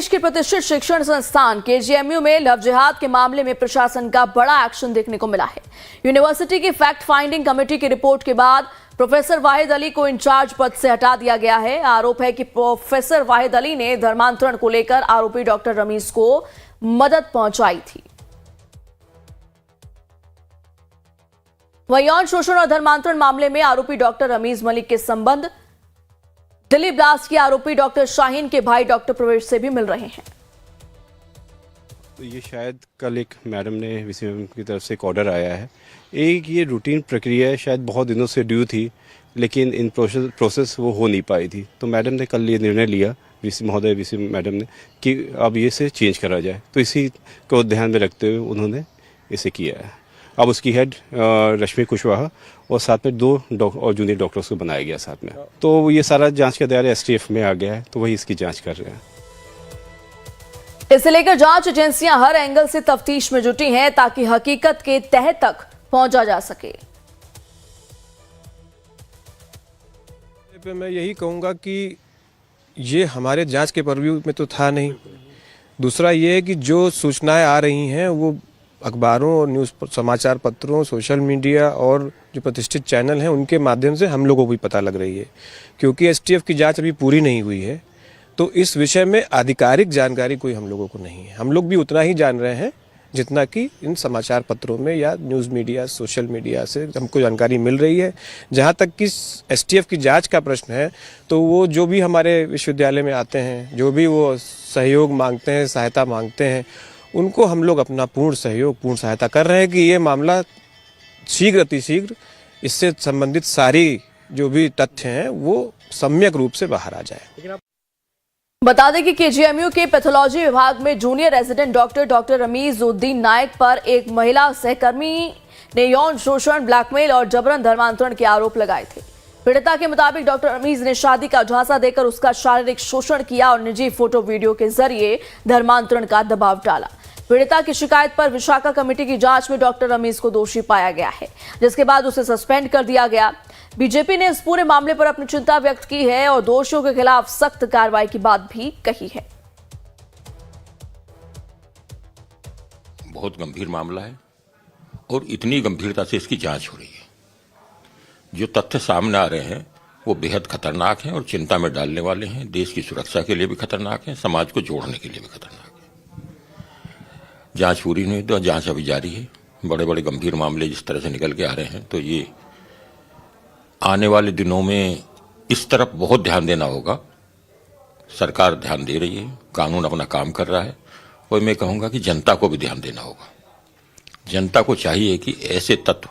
के प्रतिष्ठित शिक्षण संस्थान केजीएमयू में लव जिहाद के मामले में प्रशासन का बड़ा एक्शन देखने को मिला है। यूनिवर्सिटी की फैक्ट फाइंडिंग कमेटी की रिपोर्ट के बाद प्रोफेसर वाहिद अली को इंचार्ज पद से हटा दिया गया है। आरोप है कि प्रोफेसर वाहिद अली ने धर्मांतरण को लेकर आरोपी डॉक्टर रमीज को मदद पहुंचाई थी। वहीं यौन शोषण और धर्मांतरण मामले में आरोपी डॉक्टर रमीज मलिक के संबंध दिल्ली ब्लास्ट के आरोपी डॉक्टर शाहीन के भाई डॉक्टर प्रवेश से भी मिल रहे हैं। तो ये शायद कल एक मैडम ने वीसी मैम की तरफ से एक ऑर्डर आया है। एक ये रूटीन प्रक्रिया है, शायद बहुत दिनों से ड्यू थी, लेकिन इन प्रोसेस वो हो नहीं पाई थी। तो मैडम ने कल ये निर्णय लिया, वीसी मैडम ने, कि अब ये से चेंज करा जाए। तो इसी को ध्यान में रखते हुए उन्होंने इसे किया है। अब उसकी हेड रश्मि कुशवाहा और साथ में 2 और जूनियर डॉक्टर्स को बनाया गया साथ में। तो ये सारा जांच का दायरा एसटीएफ में आ गया है, तो वही इसकी जांच कर रहे हैं। इसे लेकर जांच एजेंसियां हर एंगल से तफ्तीश में जुटी हैं ताकि हकीकत के तह तक पहुंचा जा सके। मैं यही कहूंगा कि ये हमारे जांच के परव्यू में तो था नहीं। दूसरा ये है कि जो सूचनाएं आ रही हैं वो अखबारों और न्यूज़ समाचार पत्रों, सोशल मीडिया और जो प्रतिष्ठित चैनल हैं उनके माध्यम से हम लोगों को भी पता लग रही है। क्योंकि एसटीएफ की जांच अभी पूरी नहीं हुई है, तो इस विषय में आधिकारिक जानकारी कोई हम लोगों को नहीं है। हम लोग भी उतना ही जान रहे हैं जितना कि इन समाचार पत्रों में या न्यूज़ मीडिया, सोशल मीडिया से हमको जानकारी मिल रही है। जहाँ तक कि एसटीएफ की जांच का प्रश्न है, तो वो जो भी हमारे विश्वविद्यालय में आते हैं, जो भी वो सहयोग मांगते हैं, सहायता मांगते हैं, उनको हम लोग अपना पूर्ण सहयोग, पूर्ण सहायता कर रहे हैं कि ये मामला शीघ्र अतिशीघ्र इससे संबंधित सारी जो भी तथ्य हैं वो सम्यक रूप से बाहर आ जाए। बता दें कि केजीएमयू के पैथोलॉजी विभाग में junior resident doctor Rameez Uddin Nayak पर एक महिला सहकर्मी ने यौन शोषण, ब्लैकमेल और जबरन धर्मांतरण के आरोप लगाए थे। पीड़िता के मुताबिक डॉक्टर रमीज ने शादी का झांसा देकर उसका शारीरिक शोषण किया और निजी फोटो वीडियो के जरिए धर्मांतरण का दबाव डाला। पीड़िता की शिकायत पर विशाखा कमेटी की जांच में डॉक्टर रमीज को दोषी पाया गया है, जिसके बाद उसे सस्पेंड कर दिया गया। बीजेपी ने इस पूरे मामले पर अपनी चिंता व्यक्त की है और दोषियों के खिलाफ सख्त कार्रवाई की बात भी कही है। बहुत गंभीर मामला है और इतनी गंभीरता से इसकी जांच हो रही है। जो तथ्य सामने आ रहे हैं वो बेहद खतरनाक हैं और चिंता में डालने वाले हैं। देश की सुरक्षा के लिए भी खतरनाक है, समाज को जोड़ने के लिए भी खतरनाक है। जांच पूरी नहीं तो जांच अभी जारी है। बड़े बड़े गंभीर मामले जिस तरह से निकल के आ रहे हैं, तो ये आने वाले दिनों में इस तरफ बहुत ध्यान देना होगा। सरकार ध्यान दे रही है, कानून अपना काम कर रहा है, और मैं कहूँगा कि जनता को भी ध्यान देना होगा। जनता को चाहिए कि ऐसे तत्व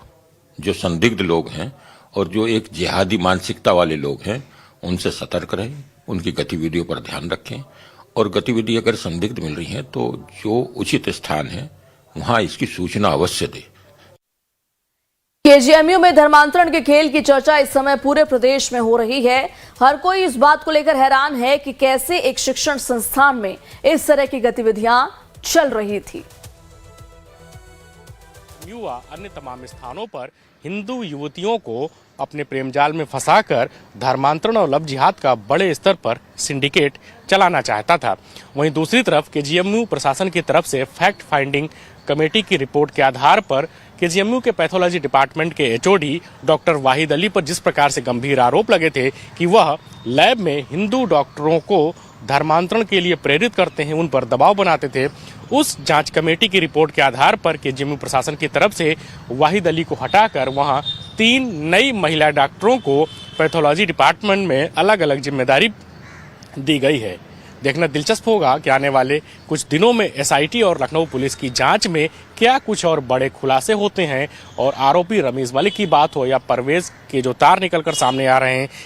जो संदिग्ध लोग हैं और जो एक जिहादी मानसिकता वाले लोग हैं, उनसे सतर्क रहें, उनकी गतिविधियों पर ध्यान रखें, और गतिविधि अगर संदिग्ध मिल रही है तो जो उचित स्थान है वहां इसकी सूचना अवश्य दे। केजीएमयू में धर्मांतरण के खेल की चर्चा इस समय पूरे प्रदेश में हो रही है। हर कोई इस बात को लेकर हैरान है कि कैसे एक शिक्षण संस्थान में इस तरह की गतिविधियां चल रही थी। युवा अन्य तमाम स्थानों पर हिंदू युवतियों को अपने प्रेम जाल में फंसाकर धर्मांतरण और लव जिहाद का बड़े स्तर पर सिंडिकेट चलाना चाहता था। वहीं दूसरी तरफ केजीएमयू प्रशासन की तरफ से फैक्ट फाइंडिंग कमेटी की रिपोर्ट के आधार पर केजीएमयू के पैथोलॉजी डिपार्टमेंट के एचओडी डॉक्टर वाहिद अली पर जिस प्रकार से गंभीर आरोप लगे थे कि वह लैब में हिंदू डॉक्टरों को धर्मांतरण के लिए प्रेरित करते हैं, उन पर दबाव बनाते थे, उस जांच कमेटी की रिपोर्ट के आधार पर केजीएमयू प्रशासन की तरफ से वाहिद अली को हटाकर वहां 3 नई महिला डॉक्टरों को पैथोलॉजी डिपार्टमेंट में अलग अलग जिम्मेदारी दी गई है। देखना दिलचस्प होगा कि आने वाले कुछ दिनों में एसआईटी और लखनऊ पुलिस की जांच में क्या कुछ और बड़े खुलासे होते हैं, और आरोपी रमीज मलिक की बात हो या परवेज के जो तार निकलकर सामने आ रहे हैं,